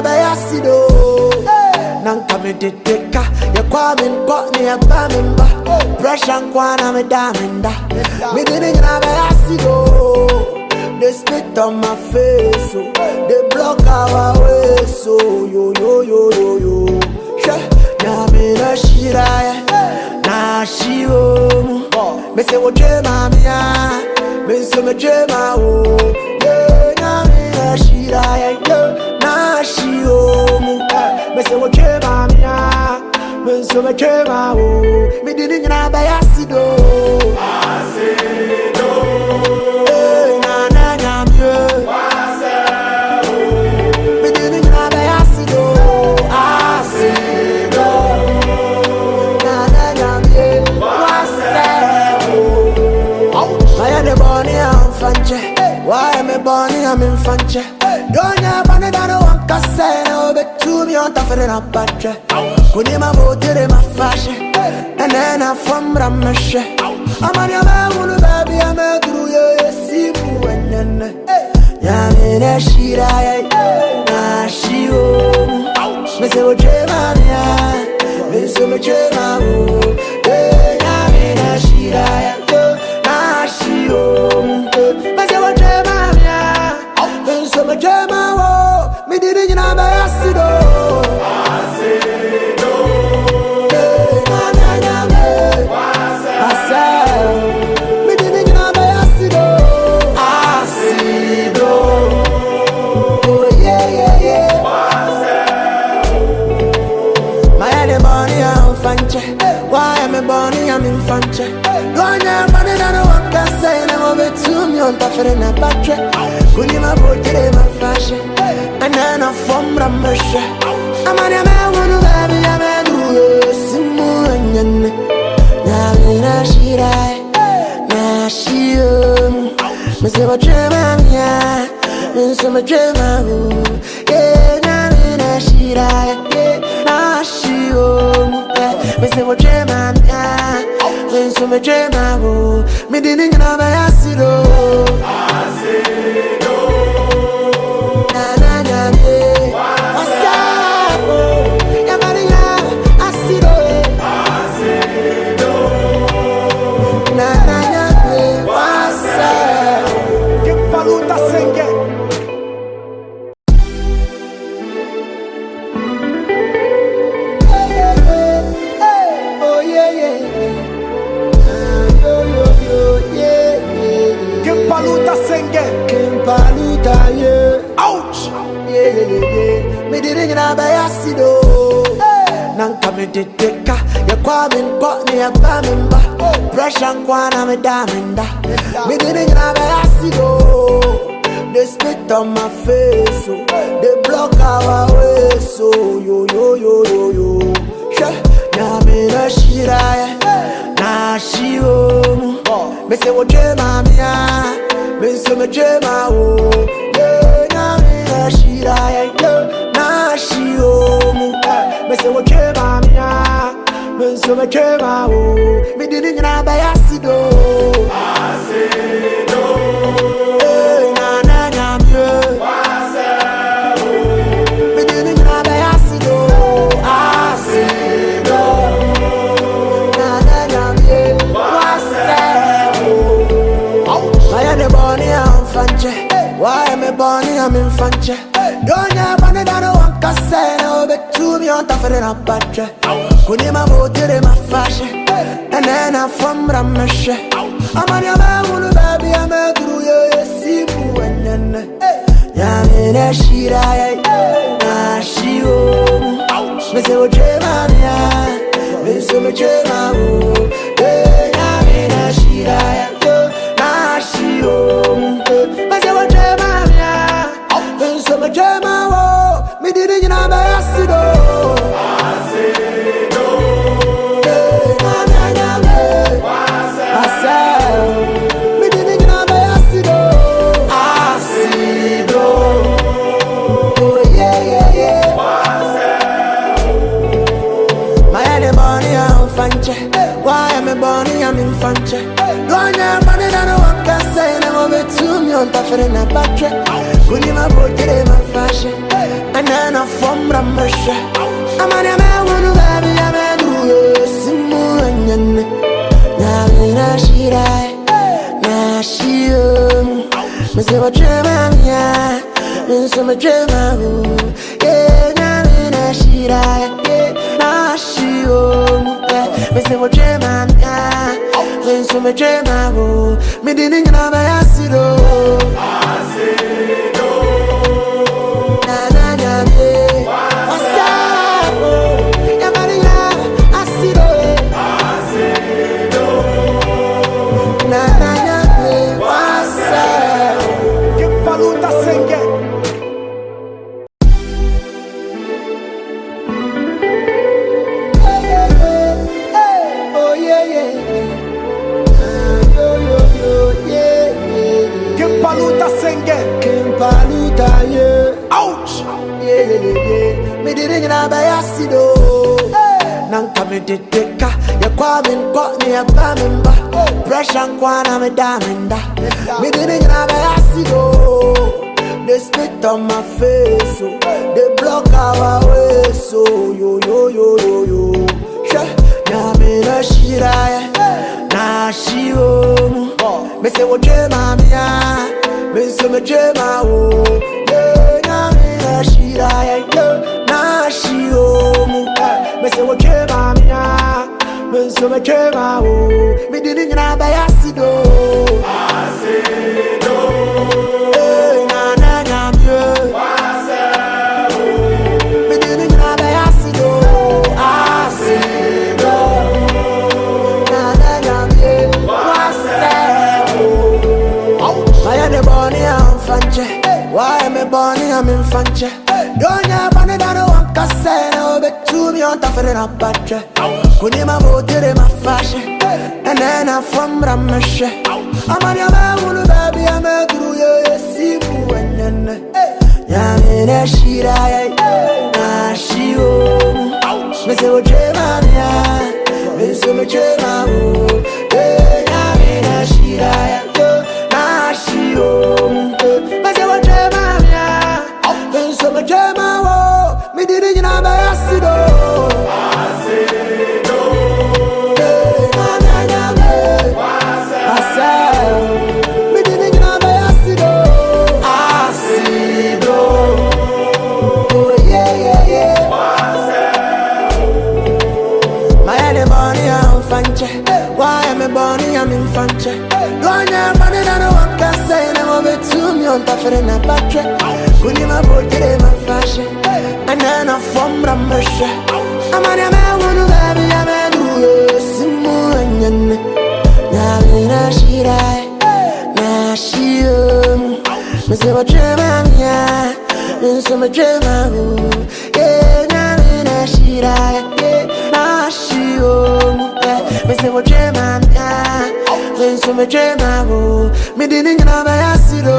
nyina ba yasido. Nanka me deteka, ya kwa me nkwa ya ba me mba. Pressure nkwa na me daminda. Me didn't nyina ba yasido. They spit on my face, so they block our way, so yo. Now me na shira, na shiwo. Me say what dream mamia, me say me dream oh. Now me na shira, na shiwo. Me say what dream mamia, me say me dream oh. Me didn't know by accido. Why am I born here? I'm in Fanche. Don't you want to know what I say? No, but to me on top of the battery. Couldn't my motor in my fashion. And then I'm from Ramesh. I'm on your man, baby. I'm a through you. See you and then. Yam in a shira. Nah, she oh. Me say, what dream I'm here. Me say, what dream I'm oh. Yam in a shira. Nah, she oh. Me say, what dream I'm here. So me dream oh. Me didn't know by accido. Me didn't know by accido. Oh yeah. My head money I'm Fanche. Why am I born here? I'm in Fanche. Don't you money that I want to say? I'm over to me on top of the battery. Couldn't my boat in my fashion. And then I'm from Ramesh. I'm on your man, baby. I'm a do Simu and now in a shira. Now she me say what dream I'm here. Me say my dream I'm yeah. Now in a shira. Now she me say what dream I'm here. Me say my dream I'm me didn't know by accido. Me didn't know by accido. Nanka me deteka, ya kwa me nkwa ya ba me mba. Pressure nkwa na me daminda. Me didn't know by accido. They spit on my face, so they block our way, so yo. Now me na shira, na shiwo. Me say what dream I'm here. Me say me dream oh. Now me na shira. She oh, me say what dream I'm here. Me say me dream oh. Me didn't know by accido. Na me didn't know by accido. I am the bunny I'm Fanche. Why am I born here? I'm in Fanche. Don't you want to know what I say? No, but to me on top of the battery. Couldn't my motor in my fashion. And then I'm from Ramesh. I'm on your man, baby. I'm a through you. See you and then. Yam in a shira. Nah, she oh. Me say what dream I'm here. Me say me dream oh. Yam in a shira. Nah, she oh. Me say what dream I'm here. Me say me dream oh. Me didn't know by accido. Me didn't know by accido. Oh yeah. My head money I'm Fanche. Why am I born here? I'm in Fanche. Don't you money that I want to say? I'm over to me on top of the battery. Couldn't my boat in my fashion. And then I'm fanche. Amani me wunu baby ame duye simu anyane. Nyami na shirai, na shiyom. Me se wa chema miya, me se me chema hu. Yeah, nyami na shirai, na shiyom. Me se wa chema miya, me se me chema hu. Me dini ngina ba yasido. Ouch! Yeah. Me didn't know about Yasido. Nanka me did deka. Ya kwamin got me a bamimba. Pressure kwana me damenda. Me didn't know about Yasido. They spit on my face, so they block our way, so yo. Na me na shiraya, na shiyo. Me say what jema miya, me say me jema o. Na me na shiraya, na shiyo. Me say what jema miya, me say me jema o. Me didn't know about Yasido. Why am I born I'm in fanche? Don't you bunny that I want to say no, but to me on top of the battery. Kunima motive my fashion, and then I'm from Ramesh. I'm on your man, baby, I'm a guru, you see who and then Yamina Shira, Nashio, Mr. Jemania, Mr. Jemao, Yamina Shira, Nashio. Me didn't know about Yasido. Me didn't know about Yasido. Oh yeah. My head money I'm fanche. Why am I born I'm in fanche? Don't you money that I want to say no be to me on top of the battery. Kunima motive my fashion, and then I'm from Ramesh. I'm on your man, baby, I'm a guru, simu anyane. Nyami na shirai, na shiyom. Me se wa chema miya, me se me chema hu. Yeah, nyami na shirai, na shiyom. Me se wa chema miya, me se me chema hu. Me didn't know about Yasido.